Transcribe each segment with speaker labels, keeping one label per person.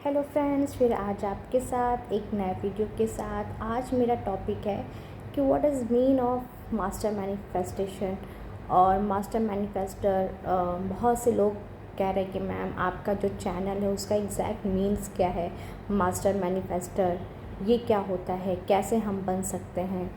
Speaker 1: Hello friends, फिर आज आपके साथ एक नए वीडियो के साथ। आज मेरा टॉपिक है कि what is mean of master manifestation. और मास्टर मैनिफेस्टर, बहुत से लोग कह रहे हैं कि मैम आपका जो चैनल है उसका एग्जैक्ट मीन्स क्या है। मास्टर मैनिफेस्टर ये क्या होता है, कैसे हम बन सकते हैं।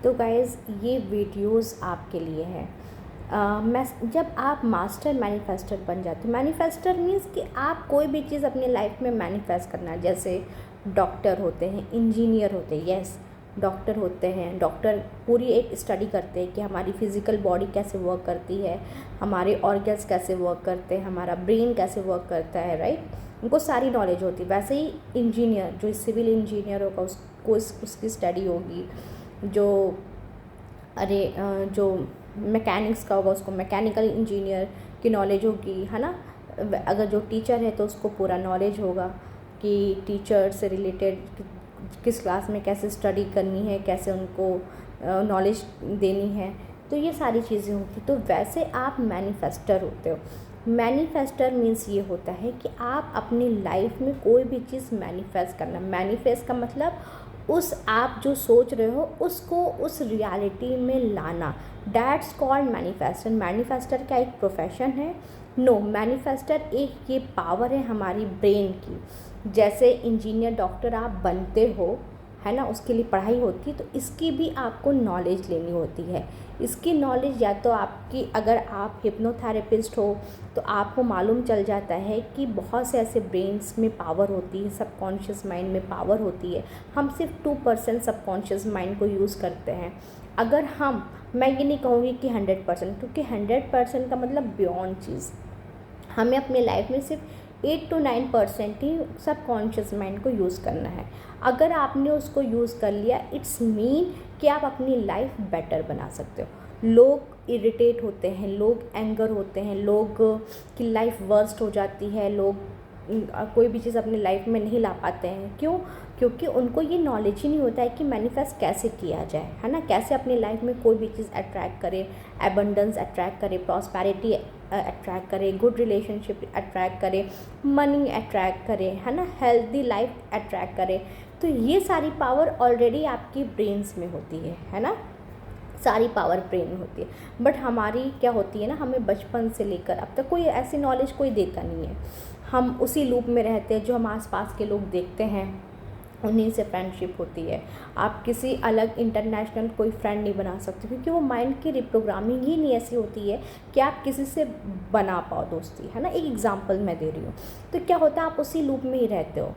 Speaker 1: तो गाइज़, ये वीडियोस आपके लिए है। मैं जब आप मास्टर मैनिफेस्टर बन जाते हो, मैनिफेस्टर मीन्स कि आप कोई भी चीज़ अपनी लाइफ में मैनिफेस्ट करना। जैसे डॉक्टर होते हैं, इंजीनियर होते हैं, यस डॉक्टर होते हैं। डॉक्टर पूरी एक स्टडी करते हैं कि हमारी फिज़िकल बॉडी कैसे वर्क करती है, हमारे ऑर्गन्स कैसे वर्क करते हैं, हमारा ब्रेन कैसे वर्क करता है, राइट। उनको सारी नॉलेज होती है। वैसे ही इंजीनियर, जो सिविल इंजीनियर होगा उसको उसकी स्टडी होगी। जो मैकेनिक्स का होगा उसको मैकेनिकल इंजीनियर की नॉलेज होगी, है ना। अगर जो टीचर है तो उसको पूरा नॉलेज होगा कि टीचर से रिलेटेड किस क्लास में कैसे स्टडी करनी है, कैसे उनको नॉलेज देनी है। तो ये सारी चीज़ें होती। तो वैसे आप मैनिफेस्टर होते हो। मैनिफेस्टर मीन्स ये होता है कि आप अपनी लाइफ में कोई भी चीज़ मैनिफेस्ट करना। मैनिफेस्ट का मतलब उस आप जो सोच रहे हो उसको उस रियलिटी में लाना। That's called manifester. मैनिफेस्टर क्या एक प्रोफेशन है? नो, मैनिफेस्टर एक ये पावर है हमारी ब्रेन की। जैसे इंजीनियर, डॉक्टर आप बनते हो, है ना, उसके लिए पढ़ाई होती है। तो इसकी भी आपको नॉलेज लेनी होती है। इसकी नॉलेज या तो आपकी, अगर आप हिप्नोथेरेपिस्ट हो तो आपको मालूम चल जाता है कि बहुत से ऐसे ब्रेन्स में पावर होती है, सबकॉन्शियस माइंड में पावर होती है। हम सिर्फ 2% सबकॉन्शियस माइंड को यूज़ करते हैं। अगर मैं ये नहीं कहूँगी कि 100%, क्योंकि 100% का मतलब बियॉन्ड चीज़। हमें अपने लाइफ में सिर्फ 8 to 9% ही सबकॉन्शियस माइंड को यूज़ करना है। अगर आपने उसको यूज़ कर लिया, इट्स मीन कि आप अपनी लाइफ बेटर बना सकते हो। लोग इरिटेट होते हैं, लोग एंगर होते हैं, लोग की लाइफ वर्स्ट हो जाती है, लोग कोई भी चीज़ अपनी लाइफ में नहीं ला पाते हैं। क्यों? क्योंकि उनको ये नॉलेज ही नहीं होता है कि मैनिफेस्ट कैसे किया जाए, है ना। कैसे अपनी लाइफ में कोई भी चीज़ अट्रैक्ट करे, एबंडेंस अट्रैक्ट करे, प्रॉस्पेरिटी अट्रैक्ट करे, गुड रिलेशनशिप अट्रैक्ट करे, मनी अट्रैक्ट करे, है ना, हेल्दी लाइफ अट्रैक्ट करे। तो ये सारी पावर ऑलरेडी आपकी ब्रेन्स में होती है ना। सारी पावर ब्रेन में होती है। बट हमारी क्या होती है ना, हमें बचपन से लेकर अब तक कोई ऐसी नॉलेज कोई देता नहीं है। हम उसी लूप में रहते हैं। जो हम आसपास के लोग देखते हैं उन्हीं से फ्रेंडशिप होती है। आप किसी अलग इंटरनेशनल कोई फ्रेंड नहीं बना सकते, क्योंकि वो माइंड की रिप्रोग्रामिंग ही नहीं ऐसी होती है कि आप किसी से बना पाओ दोस्ती, है ना। एक एग्जांपल मैं दे रही हूँ। तो क्या होता है, आप उसी लूप में ही रहते हो,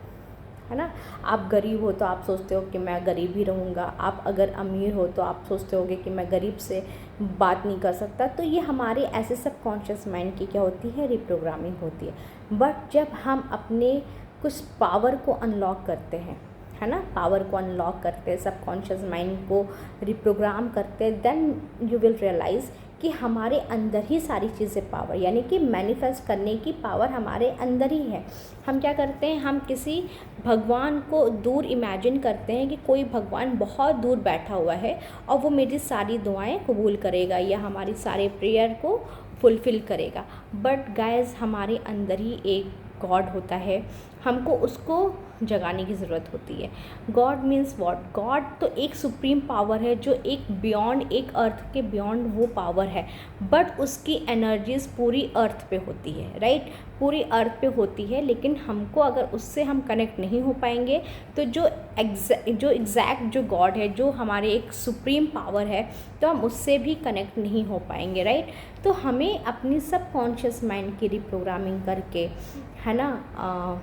Speaker 1: है ना। आप गरीब हो तो आप सोचते हो कि मैं गरीब ही रहूँगा। आप अगर अमीर हो तो आप सोचते होगे कि मैं गरीब से बात नहीं कर सकता। तो ये हमारे ऐसे सबकॉन्शियस माइंड की क्या होती है, रिप्रोग्रामिंग होती है। बट जब हम अपने कुछ पावर को अनलॉक करते हैं, है ना, पावर को अनलॉक करते हैं, सबकॉन्शियस माइंड को रिप्रोग्राम करते हैं, देन यू विल रियलाइज़ कि हमारे अंदर ही सारी चीज़ें पावर, यानी कि मैनिफेस्ट करने की पावर हमारे अंदर ही है। हम क्या करते हैं, हम किसी भगवान को दूर इमेजिन करते हैं कि कोई भगवान बहुत दूर बैठा हुआ है और वो मेरी सारी दुआएं कबूल करेगा या हमारी सारे प्रेयर को फुलफ़िल करेगा। बट गाइस, हमारे अंदर ही एक गॉड होता है, हमको उसको जगाने की ज़रूरत होती है। God means what? गॉड तो एक सुप्रीम पावर है, जो एक बियॉन्ड, एक अर्थ के बियॉन्ड वो पावर है। बट उसकी एनर्जीज पूरी अर्थ पे होती है, राइट, पूरी अर्थ पे होती है। लेकिन हमको अगर उससे हम कनेक्ट नहीं हो पाएंगे तो जो एग्जैक्ट जो गॉड है, जो हमारे एक सुप्रीम पावर है, तो हम उससे भी कनेक्ट नहीं हो पाएंगे, राइट। तो हमें अपनी सबकॉन्शियस माइंड की रिप्रोग्रामिंग करके, है ना,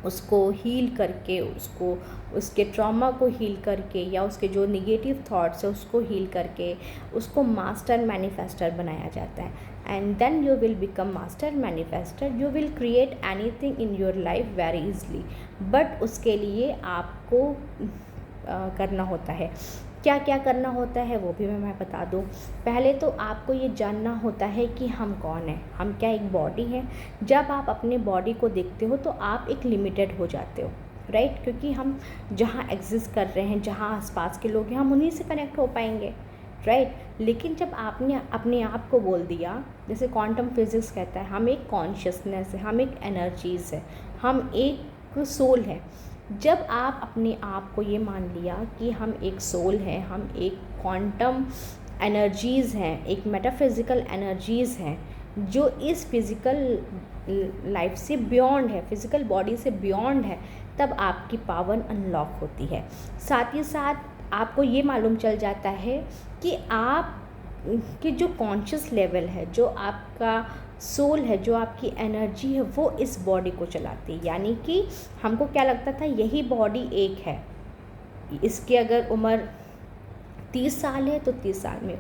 Speaker 1: उसको हील करके, उसको उसके ट्रॉमा को हील करके, या उसके जो निगेटिव थॉट्स है उसको हील करके, उसको मास्टर मैनिफेस्टर बनाया जाता है। And then you will become master manifester. You will create anything in your life very easily. But उसके लिए आपको करना होता है। क्या क्या करना होता है वो भी मैं बता दूँ। पहले तो आपको ये जानना होता है कि हम कौन हैं, हम क्या एक बॉडी है। जब आप अपने बॉडी को देखते हो तो आप एक लिमिटेड हो जाते हो, राइट, क्योंकि हम जहाँ एग्जिस्ट कर रहे हैं, जहाँ आसपास के लोग हैं, हम उन्हीं से कनेक्ट हो पाएंगे, राइट। लेकिन जब आपने अपने आप को बोल दिया, जैसे क्वांटम फिजिक्स कहता है, हम एक कॉन्शियसनेस है, हम एक एनर्जीज़ है, हम एक आपको सोल है। जब आप अपने आप को ये मान लिया कि हम एक सोल हैं, हम एक क्वांटम एनर्जीज़ हैं, एक मेटाफिज़िकल एनर्जीज़ हैं जो इस फिज़िकल लाइफ से बियॉन्ड है, फिज़िकल बॉडी से बियॉन्ड है, तब आपकी पावर अनलॉक होती है। साथ ही साथ आपको ये मालूम चल जाता है कि आप कि जो कॉन्शियस लेवल है, जो आपका सोल है, जो आपकी एनर्जी है, वो इस बॉडी को चलाती है। यानी कि हमको क्या लगता था यही बॉडी एक है, इसकी अगर उम्र 30 साल है तो 30 साल में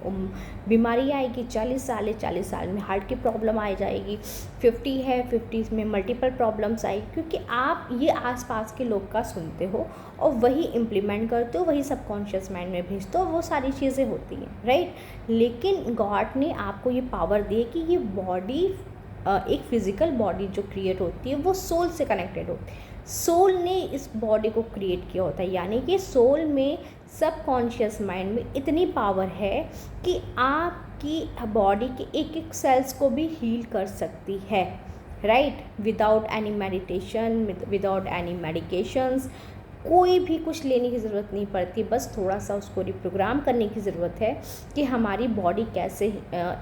Speaker 1: बीमारी आएगी, 40 साल है 40 साल में हार्ट की प्रॉब्लम आ जाएगी, 50 है 50 में मल्टीपल प्रॉब्लम्स आएगी, क्योंकि आप ये आसपास के लोग का सुनते हो और वही इम्प्लीमेंट करते हो, वही सबकॉन्शियस माइंड में भेजते हो, वो सारी चीज़ें होती हैं, राइट। लेकिन गॉड ने आपको ये पावर दी कि ये बॉडी, एक फिज़िकल बॉडी जो क्रिएट होती है वो सोल से कनेक्टेड होती है। सोल ने इस बॉडी को क्रिएट किया होता है, यानी कि सोल में, सबकॉन्शियस माइंड में इतनी पावर है कि आपकी बॉडी के एक एक सेल्स को भी हील कर सकती है, right, without any meditation, without any medications. कोई भी कुछ लेने की ज़रूरत नहीं पड़ती, बस थोड़ा सा उसको रिप्रोग्राम करने की ज़रूरत है कि हमारी बॉडी कैसे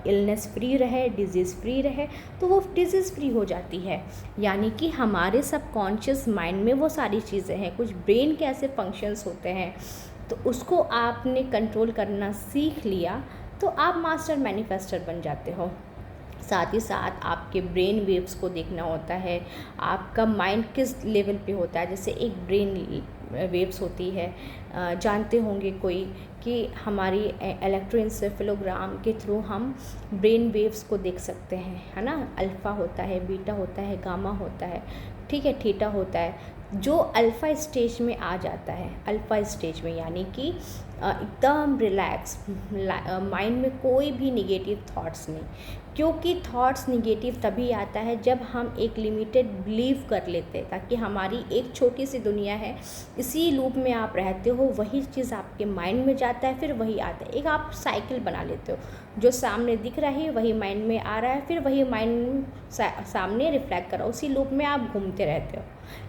Speaker 1: इलनेस फ्री रहे, डिजीज़ फ्री रहे, तो वो डिजीज़ फ्री हो जाती है। यानी कि हमारे सबकॉन्शियस माइंड में वो सारी चीज़ें हैं, कुछ ब्रेन के ऐसे फंक्शंस होते हैं, तो उसको आपने कंट्रोल करना सीख लिया तो आप मास्टर मैनिफेस्टर बन जाते हो। साथ ही साथ आपके ब्रेन वेव्स को देखना होता है, आपका माइंड किस लेवल पे होता है। जैसे एक ब्रेन वेव्स होती है, जानते होंगे कोई कि हमारी इलेक्ट्रोएन्सेफेलोग्राम के थ्रू हम ब्रेन वेव्स को देख सकते हैं, है ना। अल्फ़ा होता है, बीटा होता है, गामा होता है, ठीक है, थीटा होता है। जो अल्फ़ा स्टेज में आ जाता है, अल्फ़ा स्टेज में यानी कि एकदम रिलैक्स माइंड में कोई भी निगेटिव थॉट्स नहीं, क्योंकि थॉट्स निगेटिव तभी आता है जब हम एक लिमिटेड बिलीव कर लेते हैं, ताकि हमारी एक छोटी सी दुनिया है, इसी लूप में आप रहते हो, वही चीज़ आपके माइंड में जाता है, फिर वही आता है। एक आप साइकिल बना लेते हो, जो सामने दिख रहा है वही माइंड में आ रहा है, फिर वही माइंड सामने रिफ्लेक्ट कर रहा है, उसी लूप में आप घूमते रहते हो।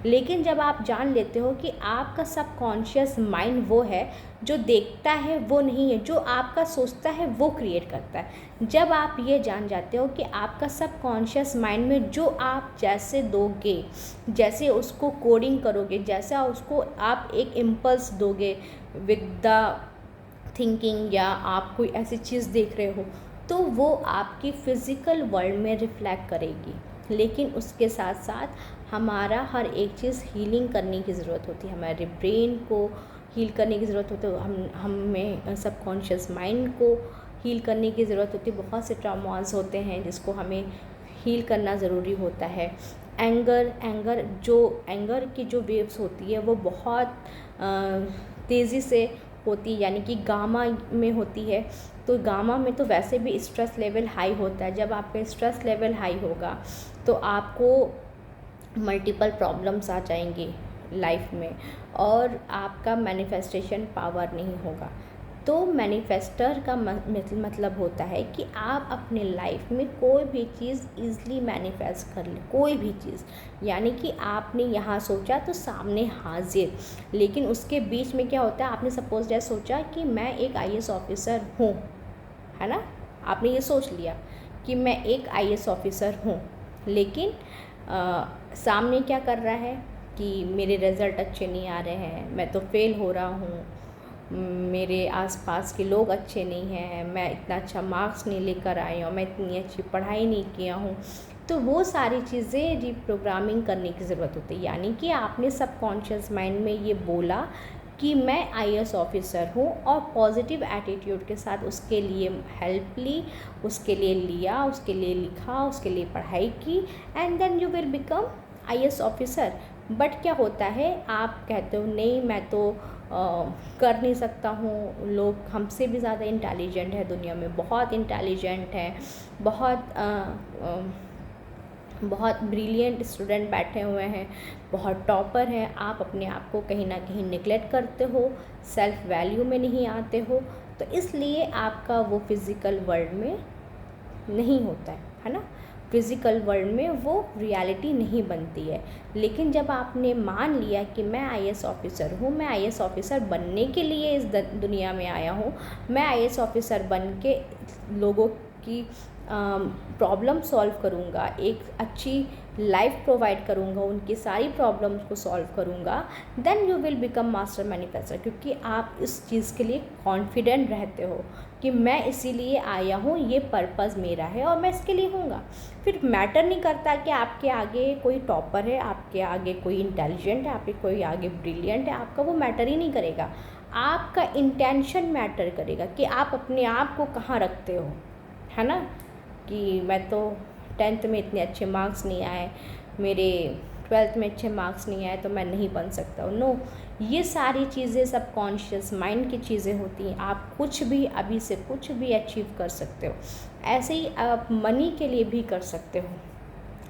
Speaker 1: लेकिन जब आप जान लेते हो कि आपका सबकॉन्शियस माइंड वो है जो देखता है, वो नहीं है, जो आपका सोचता है वो क्रिएट करता है। जब आप ये जान जाते हो कि आपका सबकॉन्शियस माइंड में जो आप जैसे दोगे, जैसे उसको कोडिंग करोगे, जैसा उसको आप एक इम्पल्स दोगे विद द थिंकिंग, या आप कोई ऐसी चीज़ देख रहे हो, तो वो आपकी फ़िज़िकल वर्ल्ड में रिफ्लेक्ट करेगी। लेकिन उसके साथ साथ हमारा हर एक चीज़ हीलिंग करने की ज़रूरत होती है, हमारे ब्रेन को हील करने की ज़रूरत होती है, हमें सबकॉन्शियस माइंड को हील करने की ज़रूरत होती है। बहुत से ट्रॉमास होते हैं जिसको हमें हील करना ज़रूरी होता है। एंगर की जो वेव्स होती है वो बहुत तेज़ी से होती है, यानी कि गामा में होती है। तो गामा में तो वैसे भी स्ट्रेस लेवल हाई होता है। जब आपका स्ट्रेस लेवल हाई होगा तो आपको मल्टीपल प्रॉब्लम्स आ जाएंगी लाइफ में, और आपका मैनिफेस्टेशन पावर नहीं होगा। तो मैनिफेस्टर का मतलब होता है कि आप अपने लाइफ में कोई भी चीज़ ईज़िली मैनिफेस्ट कर ले, कोई भी चीज़, यानी कि आपने यहाँ सोचा तो सामने हाजिर। लेकिन उसके बीच में क्या होता है, आपने सपोज जैसे सोचा कि मैं एक IAS ऑफिसर हूँ, है ना, आपने ये सोच लिया कि मैं एक IAS ऑफिसर हूँ, लेकिन सामने क्या कर रहा है कि मेरे रिज़ल्ट अच्छे नहीं आ रहे हैं, मैं तो फेल हो रहा हूँ, मेरे आसपास के लोग अच्छे नहीं हैं, मैं इतना अच्छा मार्क्स नहीं लेकर आई हूँ, मैं इतनी अच्छी पढ़ाई नहीं किया हूँ। तो वो सारी चीज़ें रिप्रोग्रामिंग करने की ज़रूरत होती है। यानी कि आपने सबकॉन्शियस माइंड में ये बोला कि मैं IAS ऑफिसर हूँ, और पॉजिटिव एटीट्यूड के साथ उसके लिए हेल्प ली, उसके लिए लिया, उसके लिए लिखा, उसके लिए पढ़ाई की, and then you will become IAS officer. But क्या होता है, आप कहते हो नहीं मैं तो कर नहीं सकता हूँ, लोग हमसे भी ज़्यादा इंटेलिजेंट है, दुनिया में बहुत इंटेलिजेंट है, बहुत ब्रिलियंट स्टूडेंट बैठे हुए हैं, बहुत टॉपर हैं। आप अपने आप को कहीं ना कहीं निगलेक्ट करते हो, सेल्फ वैल्यू में नहीं आते हो, तो इसलिए आपका वो फिज़िकल वर्ल्ड में नहीं होता है ना। फिज़िकल वर्ल्ड में वो रियलिटी नहीं बनती है। लेकिन जब आपने मान लिया कि मैं आईएएस ऑफिसर हूँ, मैं आईएएस ऑफिसर बनने के लिए इस दुनिया में आया हूँ, मैं आईएएस ऑफिसर बन के लोगों की प्रॉब्लम सॉल्व करूँगा, एक अच्छी लाइफ प्रोवाइड करूँगा, उनकी सारी प्रॉब्लम्स को सॉल्व करूँगा, then you will become master manifester. क्योंकि आप इस चीज़ के लिए कॉन्फिडेंट रहते हो कि मैं इसीलिए आया हूँ, ये पर्पज़ मेरा है और मैं इसके लिए हूँगा। फिर मैटर नहीं करता कि आपके आगे कोई टॉपर है, आपके आगे कोई इंटेलिजेंट है, आपके कोई आगे ब्रिलियंट है, आपका वो मैटर ही नहीं करेगा। आपका इंटेंशन मैटर करेगा कि आप अपने आप को कहाँ रखते हो, है ना। कि मैं तो 10th में इतने अच्छे मार्क्स नहीं आए, मेरे 12th में अच्छे मार्क्स नहीं आए तो मैं नहीं बन सकता। नो, ये सारी चीज़ें सबकॉन्शियस माइंड की चीज़ें होती हैं। आप कुछ भी अभी से कुछ भी अचीव कर सकते हो। ऐसे ही आप मनी के लिए भी कर सकते हो।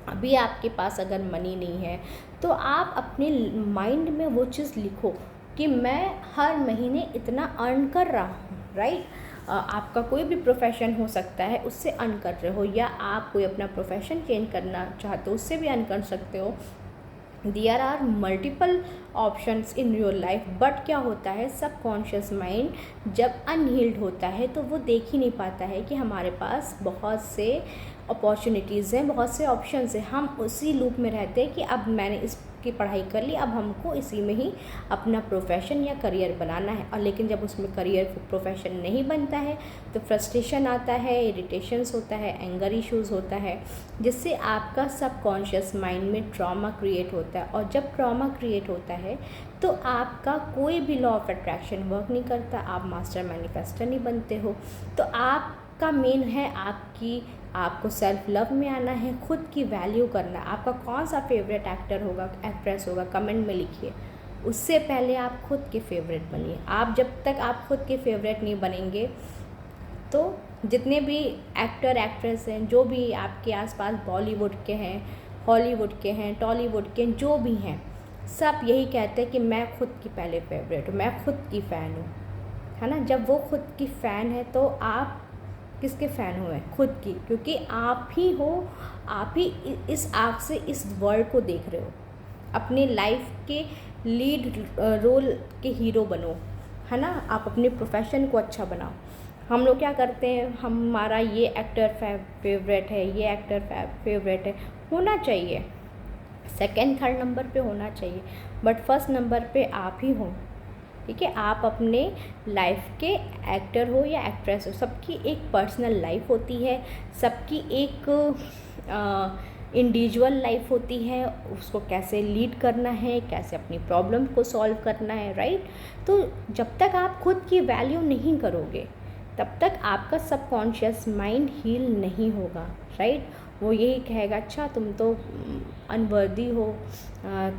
Speaker 1: अभी आपके पास अगर मनी नहीं है तो आप अपने माइंड में वो चीज़ लिखो कि मैं हर महीने इतना अर्न कर रहा हूँ, राइट। आपका कोई भी प्रोफेशन हो सकता है, उससे अर्न कर रहे हो, या आप कोई अपना प्रोफेशन चेंज करना चाहते हो, उससे भी अर्न कर सकते हो। There are multiple options in your life. But क्या होता है, सबकॉन्शियस माइंड जब अनहील्ड होता है तो वो देख ही नहीं पाता है कि हमारे पास बहुत से अपॉर्चुनिटीज़ हैं, बहुत से ऑप्शंस हैं। हम उसी लूप में रहते हैं कि अब मैंने इसकी पढ़ाई कर ली, अब हमको इसी में ही अपना प्रोफेशन या करियर बनाना है। और लेकिन जब उसमें करियर प्रोफेशन नहीं बनता है तो फ्रस्ट्रेशन आता है, इरिटेशंस होता है, एंगर इश्यूज़ होता है, जिससे आपका सबकॉन्शियस माइंड में ट्रॉमा क्रिएट होता है। और जब ट्रॉमा क्रिएट होता है तो आपका कोई भी लॉ ऑफ अट्रैक्शन वर्क नहीं करता, आप मास्टर मैनिफेस्टर नहीं बनते हो। तो आपका मेन है आपको सेल्फ लव में आना है, खुद की वैल्यू करना। आपका कौन सा फेवरेट एक्टर होगा, एक्ट्रेस होगा, कमेंट में लिखिए। उससे पहले आप खुद के फेवरेट बनिए। आप जब तक आप खुद के फेवरेट नहीं बनेंगे तो जितने भी एक्टर एक्ट्रेस हैं, जो भी आपके आसपास बॉलीवुड के हैं, हॉलीवुड के हैं, टॉलीवुड के जो भी हैं, सब यही कहते हैं कि मैं खुद की पहले फेवरेट हूँ, मैं खुद की फ़ैन हूँ, है ना। जब वो खुद की फ़ैन है तो आप किसके फ़ैन हुए? खुद की। क्योंकि आप ही हो, आप ही इस आँख से इस वर्ल्ड को देख रहे हो। अपने लाइफ के लीड रोल के हीरो बनो, है ना। आप अपने प्रोफेशन को अच्छा बनाओ। हम लोग क्या करते हैं, हमारा ये एक्टर फेवरेट है, ये एक्टर फेवरेट है, होना चाहिए, सेकंड थर्ड नंबर पे होना चाहिए, बट फर्स्ट नंबर पे आप ही हो, ठीक है। आप अपने लाइफ के एक्टर हो या एक्ट्रेस हो, सबकी एक पर्सनल लाइफ होती है, सबकी एक इंडिविजुअल लाइफ होती है। उसको कैसे लीड करना है, कैसे अपनी प्रॉब्लम को सॉल्व करना है, राइट। तो जब तक आप खुद की वैल्यू नहीं करोगे तब तक आपका सबकॉन्शियस माइंड हील नहीं होगा, राइट। वो यही कहेगा, अच्छा तुम तो अनवर्दी हो,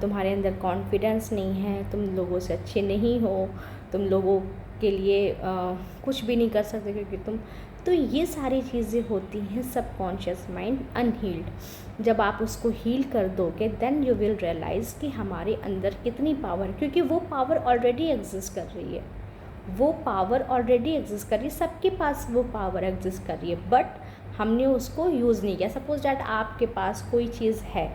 Speaker 1: तुम्हारे अंदर कॉन्फिडेंस नहीं है, तुम लोगों से अच्छे नहीं हो, तुम लोगों के लिए कुछ भी नहीं कर सकते क्योंकि तुम। तो ये सारी चीज़ें होती हैं सबकॉन्शियस माइंड अनहील्ड। जब आप उसको हील कर दोगे देन यू विल रियलाइज़ कि हमारे अंदर कितनी पावर, क्योंकि वो पावर ऑलरेडी एग्जिस्ट कर रही है, वो पावर ऑलरेडी एग्जिस्ट कर रही है, सबके पास वो पावर एग्जिस्ट कर रही है, बट हमने उसको यूज़ नहीं किया। सपोज डैट आपके पास कोई चीज़ है,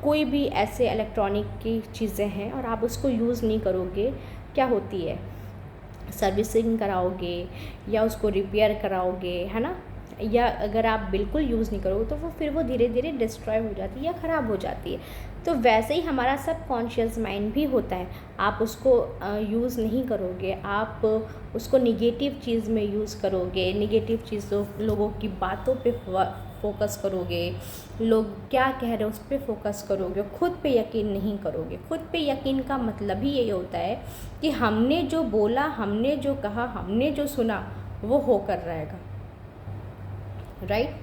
Speaker 1: कोई भी ऐसे इलेक्ट्रॉनिक की चीज़ें हैं और आप उसको यूज़ नहीं करोगे, क्या होती है, सर्विसिंग कराओगे या उसको रिपेयर कराओगे, है ना। या अगर आप बिल्कुल यूज़ नहीं करोगे तो फिर वो धीरे धीरे डिस्ट्रॉय हो जाती है या ख़राब हो जाती है। तो वैसे ही हमारा सबकॉन्शियस माइंड भी होता है, आप उसको यूज़ नहीं करोगे, आप उसको निगेटिव चीज़ में यूज़ करोगे, निगेटिव चीज़ों, लोगों की बातों पे फोकस करोगे, लोग क्या कह रहे हैं उस पर फोकस करोगे, खुद पे यकीन नहीं करोगे। खुद पे यकीन का मतलब ही यही होता है कि हमने जो बोला, हमने जो कहा, हमने जो सुना वो होकर रहेगा, राइट।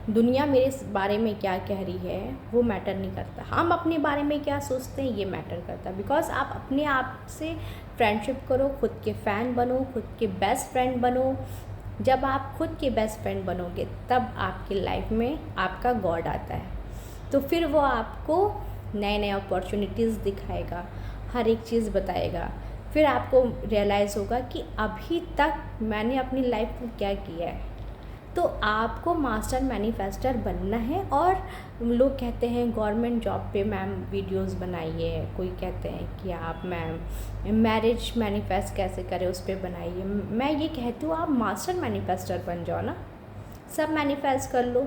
Speaker 1: दुनिया मेरे बारे में क्या कह रही है वो मैटर नहीं करता, हम अपने बारे में क्या सोचते हैं ये मैटर करता है। बिकॉज आप अपने आप से फ्रेंडशिप करो, खुद के फ़ैन बनो, खुद के बेस्ट फ्रेंड बनो। जब आप खुद के बेस्ट फ्रेंड बनोगे तब आपकी लाइफ में आपका गॉड आता है, तो फिर वो आपको नए नए अपॉर्चुनिटीज़ दिखाएगा, हर एक चीज़ बताएगा। फिर आपको रियलाइज़ होगा कि अभी तक मैंने अपनी लाइफ में क्या किया है, तो आपको मास्टर मैनिफेस्टर बनना है। और लोग कहते हैं गवर्नमेंट जॉब पे मैम वीडियोस बनाइए, कोई कहते हैं कि आप मैम मैरिज मैनिफेस्ट कैसे करें उस पर बनाइए। मैं ये कहती हूँ आप मास्टर मैनिफेस्टर बन जाओ ना, सब मैनिफेस्ट कर लो।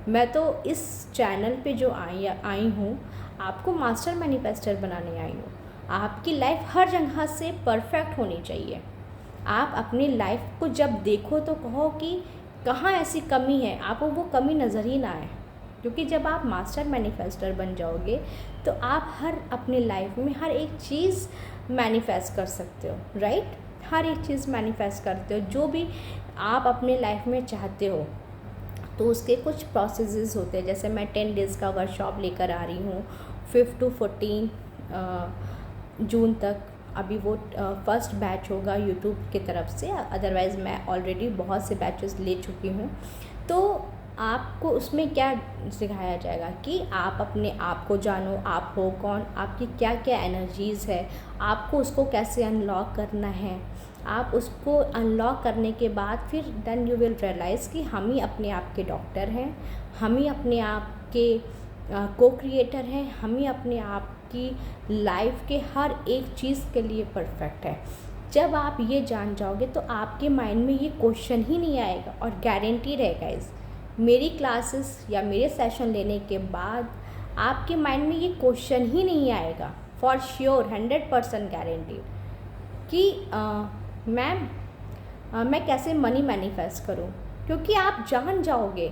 Speaker 1: मैं तो इस चैनल पे जो आई हूँ आपको मास्टर मैनिफेस्टर बनाने आई हूँ। आपकी लाइफ हर जगह से परफेक्ट होनी चाहिए। आप अपनी लाइफ को जब देखो तो कहो कि कहाँ ऐसी कमी है, आपको वो कमी नज़र ही ना आए। क्योंकि जब आप मास्टर मैनिफेस्टर बन जाओगे तो आप अपनी लाइफ में हर एक चीज़ मैनिफेस्ट कर सकते हो, राइट। हर एक चीज़ मैनिफेस्ट करते हो, जो भी आप अपने लाइफ में चाहते हो। तो उसके कुछ प्रोसेसेस होते हैं। जैसे मैं 10 डेज़ का वर्कशॉप लेकर आ रही हूँ 5 to 14 जून तक। अभी वो फर्स्ट बैच होगा यूट्यूब की तरफ से, अदरवाइज़ मैं ऑलरेडी बहुत से बैचेस ले चुकी हूँ। तो आपको उसमें क्या सिखाया जाएगा कि आप अपने आप को जानो, आप हो कौन, आपकी क्या क्या एनर्जीज़ है, आपको उसको कैसे अनलॉक करना है। आप उसको अनलॉक करने के बाद फिर देन यू विल रियलाइज़ कि हम ही अपने आप के डॉक्टर हैं, हम ही अपने आप के को क्रिएटर हैं, हम ही अपने आप की लाइफ के हर एक चीज़ के लिए परफेक्ट है। जब आप ये जान जाओगे तो आपके माइंड में ये क्वेश्चन ही नहीं आएगा। और गारंटी रहेगा इस मेरी क्लासेस या मेरे सेशन लेने के बाद आपके माइंड में ये क्वेश्चन ही नहीं आएगा, फॉर श्योर 100% गारंटी कि मैम मैं कैसे मनी मैनिफेस्ट करूं। क्योंकि आप जान जाओगे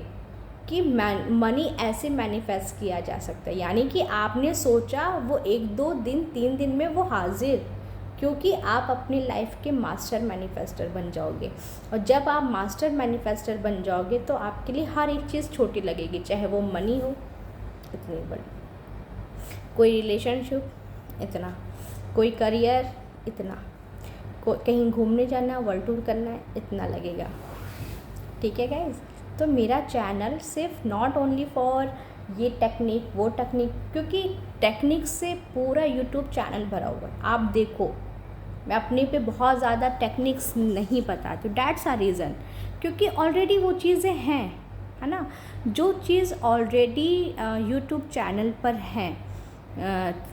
Speaker 1: कि मनी ऐसे मैनिफेस्ट किया जा सकता है, यानी कि आपने सोचा वो 1-2 दिन 3 दिन में वो हाजिर, क्योंकि आप अपनी लाइफ के मास्टर मैनिफेस्टर बन जाओगे। और जब आप मास्टर मैनिफेस्टर बन जाओगे तो आपके लिए हर एक चीज़ छोटी लगेगी, चाहे वो मनी हो इतनी बड़ी, कोई रिलेशनशिप इतना, कोई करियर इतना, कहीं घूमने जाना, वर्ल्ड टूर करना है इतना लगेगा। ठीक है गाइज। तो मेरा चैनल सिर्फ नॉट ओनली फॉर ये टेक्निक वो टेक्निक, क्योंकि टेक्निक से पूरा यूट्यूब चैनल भरा हुआ है। आप देखो मैं अपने पे बहुत ज़्यादा टेक्निक्स नहीं बताती, डैट्स आ रीज़न, क्योंकि ऑलरेडी वो चीज़ें हैं, है ना। जो चीज़ ऑलरेडी यूट्यूब चैनल पर है,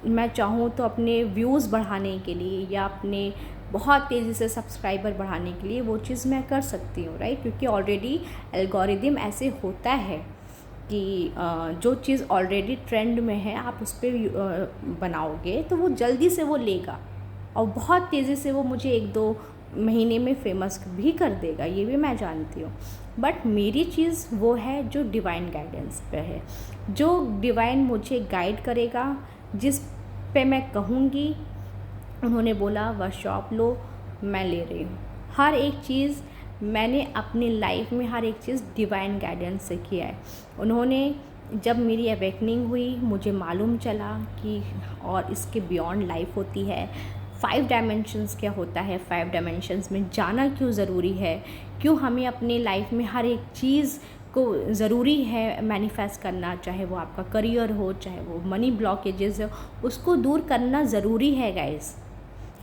Speaker 1: मैं चाहूँ तो अपने व्यूज़ बढ़ाने के लिए या अपने बहुत तेज़ी से सब्सक्राइबर बढ़ाने के लिए वो चीज़ मैं कर सकती हूँ, राइट। क्योंकि ऑलरेडी एल्गोरिदम ऐसे होता है कि जो चीज़ ऑलरेडी ट्रेंड में है आप उस पर बनाओगे तो वो जल्दी से वो लेगा और बहुत तेज़ी से वो मुझे 1-2 महीने में फेमस भी कर देगा, ये भी मैं जानती हूँ। बट मेरी चीज़ वो है जो डिवाइन गाइडेंस पे है, जो डिवाइन मुझे गाइड करेगा, जिस पे मैं कहूँगी उन्होंने बोला वर्कशॉप लो, मैं ले रही हूँ। हर एक चीज़ मैंने अपनी लाइफ में हर एक चीज़ डिवाइन गाइडेंस से किया है। उन्होंने जब मेरी अवेकनिंग हुई मुझे मालूम चला कि और इसके बियॉन्ड लाइफ होती है, 5 डायमेंशंस क्या होता है, 5 डायमेंशंस में जाना क्यों ज़रूरी है, क्यों हमें अपनी लाइफ में हर एक चीज़ को ज़रूरी है मैनिफेस्ट करना, चाहे वो आपका करियर हो, चाहे वो मनी ब्लॉकेजेस हो, उसको दूर करना ज़रूरी है गाइस।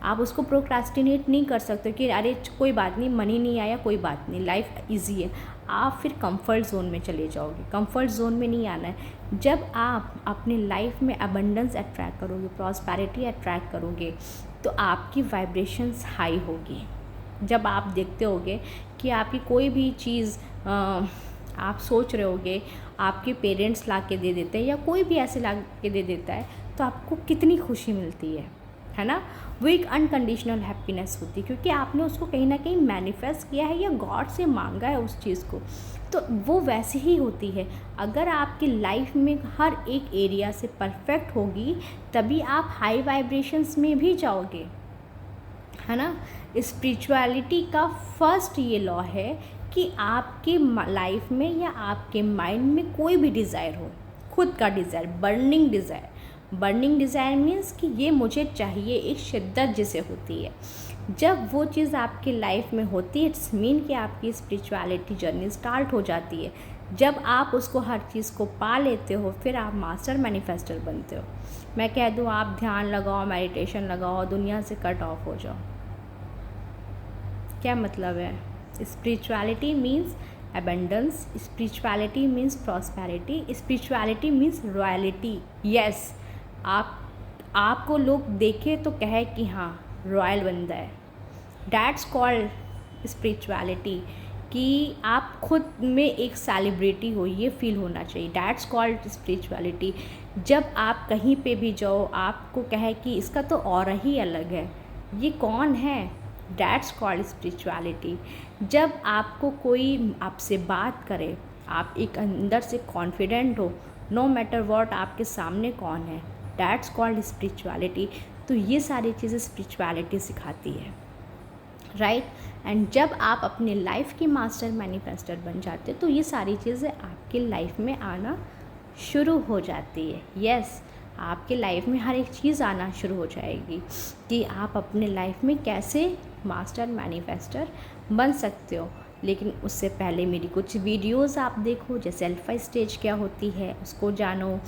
Speaker 1: आप उसको प्रोक्रास्टिनेट नहीं कर सकते कि अरे कोई बात नहीं, मनी नहीं आया कोई बात नहीं, लाइफ इजी है। आप फिर कंफर्ट जोन में चले जाओगे, कंफर्ट जोन में नहीं आना है। जब आप अपनी लाइफ में अबंडेंस अट्रैक्ट करोगे, प्रॉस्पेरिटी अट्रैक्ट करोगे, तो आपकी वाइब्रेशंस हाई होगी। जब आप देखते होगे कि आपकी कोई भी चीज़ आप सोच रहे होगे आपके पेरेंट्स ला के दे देते हैं या कोई भी ऐसे ला के दे देता है, तो आपको कितनी खुशी मिलती है ना। वो एक अनकंडीशनल हैप्पीनेस होती है, क्योंकि आपने उसको कहीं ना कहीं मैनिफेस्ट किया है या गॉड से मांगा है उस चीज़ को, तो वो वैसे ही होती है। अगर आपकी लाइफ में हर एक एरिया से परफेक्ट होगी तभी आप हाई वाइब्रेशंस में भी जाओगे, है ना। स्पिरिचुअलिटी का फर्स्ट ये लॉ है कि आपके लाइफ में या आपके माइंड में कोई भी डिज़ायर हो, खुद का डिज़ायर, बर्निंग डिज़ायर मीन्स कि ये मुझे चाहिए, एक शिद्दत जिसे होती है। जब वो चीज़ आपकी लाइफ में होती है इट्स मीन कि आपकी स्पिरिचुअलिटी जर्नी स्टार्ट हो जाती है। जब आप उसको हर चीज़ को पा लेते हो फिर आप मास्टर मैनिफेस्टर बनते हो। मैं कह दूँ आप ध्यान लगाओ, मेडिटेशन लगाओ, दुनिया से कट ऑफ हो जाओ, क्या मतलब है। Spirituality means abundance, spirituality means prosperity, spirituality means royalty. Yes, आपको लोग देखे तो कहे कि हाँ रॉयल बंदा है, डैट्स कॉल्ड स्पिरिचुअलिटी, कि आप खुद में एक सेलिब्रिटी हो, ये फील होना चाहिए, डैट्स कॉल्ड स्पिरिचुअलिटी। जब आप कहीं पे भी जाओ आपको कहे कि इसका तो और ही अलग है, ये कौन है, डैट्स कॉल्ड स्पिरिचुअलिटी। जब आपको कोई आपसे बात करे, आप एक अंदर से कॉन्फिडेंट हो, नो मैटर व्हाट आपके सामने कौन है, डैट्स कॉल्ड स्पिरिचुअलिटी। तो ये सारी चीज़ें स्पिरिचुअलिटी सिखाती है, राइट। एंड जब आप अपने लाइफ की मास्टर मैनिफेस्टर बन जाते हो तो ये सारी चीज़ें आपकी लाइफ में आना शुरू हो जाती है। यस, आपके लाइफ में हर एक चीज़ आना शुरू हो जाएगी कि आप अपने लाइफ में कैसे मास्टर मैनिफेस्टर बन सकते हो। लेकिन उससे पहले मेरी कुछ वीडियोस आप देखो, जैसे अल्फा स्टेज क्या होती है उसको जानो,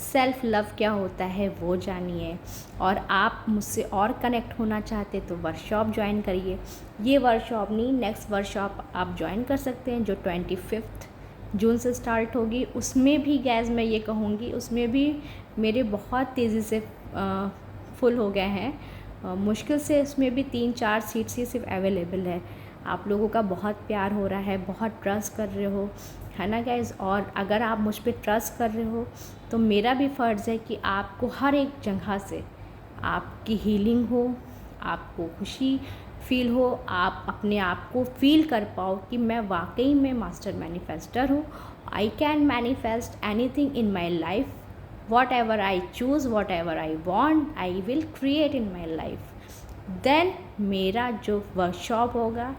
Speaker 1: सेल्फ लव क्या होता है वो जानिए, और आप मुझसे और कनेक्ट होना चाहते तो वर्कशॉप ज्वाइन करिए। ये वर्कशॉप नहीं, नेक्स्ट वर्कशॉप आप ज्वाइन कर सकते हैं जो 25 जून से स्टार्ट होगी। उसमें भी गैस मैं ये कहूँगी, उसमें भी मेरे बहुत तेज़ी से फुल हो गए हैं, मुश्किल से उसमें भी 3-4 सीट्स ही सिर्फ अवेलेबल है। आप लोगों का बहुत प्यार हो रहा है, बहुत ट्रस्ट कर रहे हो, है ना गाइज़। और अगर आप मुझ पर ट्रस्ट कर रहे हो तो मेरा भी फ़र्ज़ है कि आपको हर एक जगह से आपकी हीलिंग हो, आपको खुशी फील हो, आप अपने आप को फील कर पाओ कि मैं वाकई में मास्टर मैनिफेस्टर हूँ। I can manifest anything in my life, whatever I choose, whatever I want, I will create in my life. Then मेरा जो वर्कशॉप होगा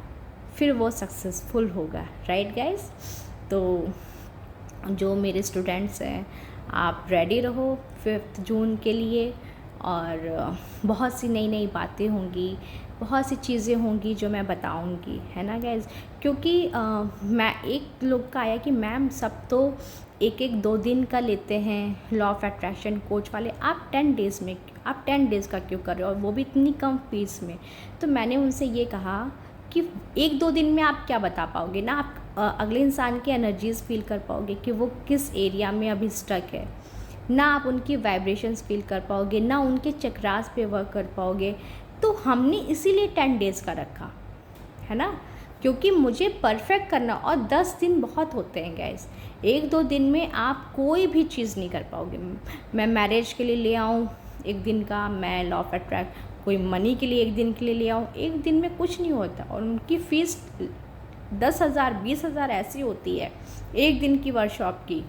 Speaker 1: फिर वो सक्सेसफुल होगा, राइट गाइज। तो जो मेरे स्टूडेंट्स हैं आप रेडी रहो 5 जून के लिए, और बहुत सी नई नई बातें होंगी, बहुत सी चीज़ें होंगी जो मैं बताऊंगी, है ना गाइज। क्योंकि मैं एक लोग का आया कि मैम सब तो 1-2 दिन का लेते हैं लॉ ऑफ अट्रैक्शन कोच वाले, आप 10 डेज़ में, आप 10 डेज़ का क्यों कर रहे हो, और वो भी इतनी कम फीस में। तो मैंने उनसे ये कहा कि 1-2 दिन में आप क्या बता पाओगे ना, आप अगले इंसान की एनर्जीज़ फील कर पाओगे कि वो किस एरिया में अभी स्टक है, ना आप उनकी वाइब्रेशंस फील कर पाओगे, ना उनके चक्रास पे वर्क कर पाओगे। तो हमने इसीलिए 10 डेज़ का रखा है ना, क्योंकि मुझे परफेक्ट करना, और 10 दिन बहुत होते हैं गैस। 1-2 दिन में आप कोई भी चीज़ नहीं कर पाओगे। मैं मैरिज के लिए ले आऊँ 1 दिन का, मैं लॉ ऑफ अट्रैक्ट कोई मनी के लिए 1 दिन के लिए ले आऊँ, 1 दिन में कुछ नहीं होता। और उनकी फ़ीस 10,000 20,000 ऐसी होती है 1 दिन की वर्कशॉप की।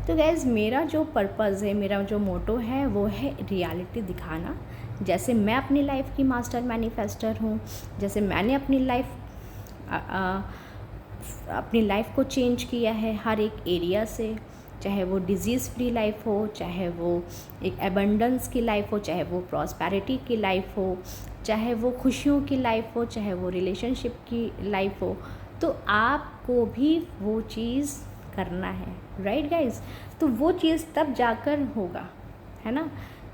Speaker 1: तो गैज़ मेरा जो पर्पज़ है, मेरा जो मोटो है वो है रियलिटी दिखाना। जैसे मैं अपनी लाइफ की मास्टर मैनिफेस्टर हूँ, जैसे मैंने अपनी लाइफ को चेंज किया है हर एक एरिया से, चाहे वो डिज़ीज़ फ्री लाइफ हो, चाहे वो एक एबंडेंस की लाइफ हो, चाहे वो प्रॉस्पेरिटी की लाइफ हो, चाहे वो खुशियों की लाइफ हो, चाहे वो रिलेशनशिप की लाइफ हो। तो आपको भी वो चीज़ करना है, राइट गाइज। तो वो चीज़ तब जाकर होगा, है ना।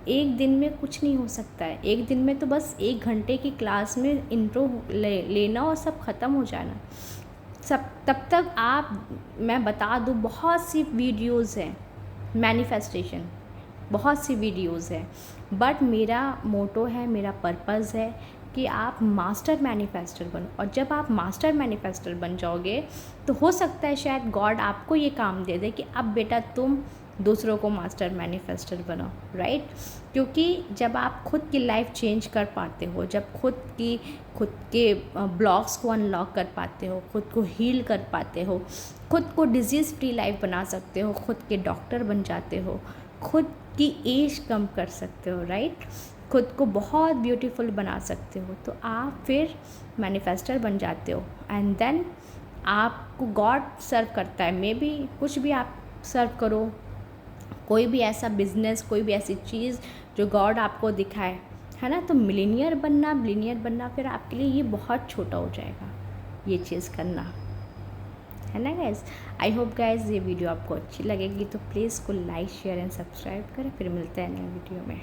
Speaker 1: 1 दिन में कुछ नहीं हो सकता है। 1 दिन में तो बस 1 घंटे की क्लास में इंट्रो लेना और सब ख़त्म हो जाना। सब तब तक आप, मैं बता दूँ, बहुत सी वीडियोज़ हैं मैनिफेस्टेशन, बहुत सी वीडियोज़ हैं, बट मेरा मोटो है, मेरा पर्पज़ है कि आप मास्टर मैनिफेस्टर बनो। और जब आप मास्टर मैनिफेस्टर बन जाओगे तो हो सकता है शायद गॉड आपको ये काम दे दे कि अब बेटा तुम दूसरों को मास्टर मैनिफेस्टर बनो, राइट। क्योंकि जब आप खुद की लाइफ चेंज कर पाते हो, जब खुद के ब्लॉक्स को अनलॉक कर पाते हो, खुद को हील कर पाते हो, खुद को डिजीज़ फ्री लाइफ बना सकते हो, खुद के डॉक्टर बन जाते हो, खुद की एज कम कर सकते हो, राइट, खुद को बहुत ब्यूटीफुल बना सकते हो, तो आप फिर मैनिफेस्टर बन जाते हो। एंड देन आपको गॉड सर्व करता है, मे बी कुछ भी आप सर्व करो, कोई भी ऐसा बिजनेस, कोई भी ऐसी चीज़ जो गॉड आपको दिखाए, है ना। तो मिलीनियर बनना फिर आपके लिए ये बहुत छोटा हो जाएगा, ये चीज़ करना, है ना गाइज़। आई होप गाइज़ ये वीडियो आपको अच्छी लगेगी, तो प्लीज़ को लाइक शेयर एंड सब्सक्राइब करें। फिर मिलते हैं नए वीडियो में।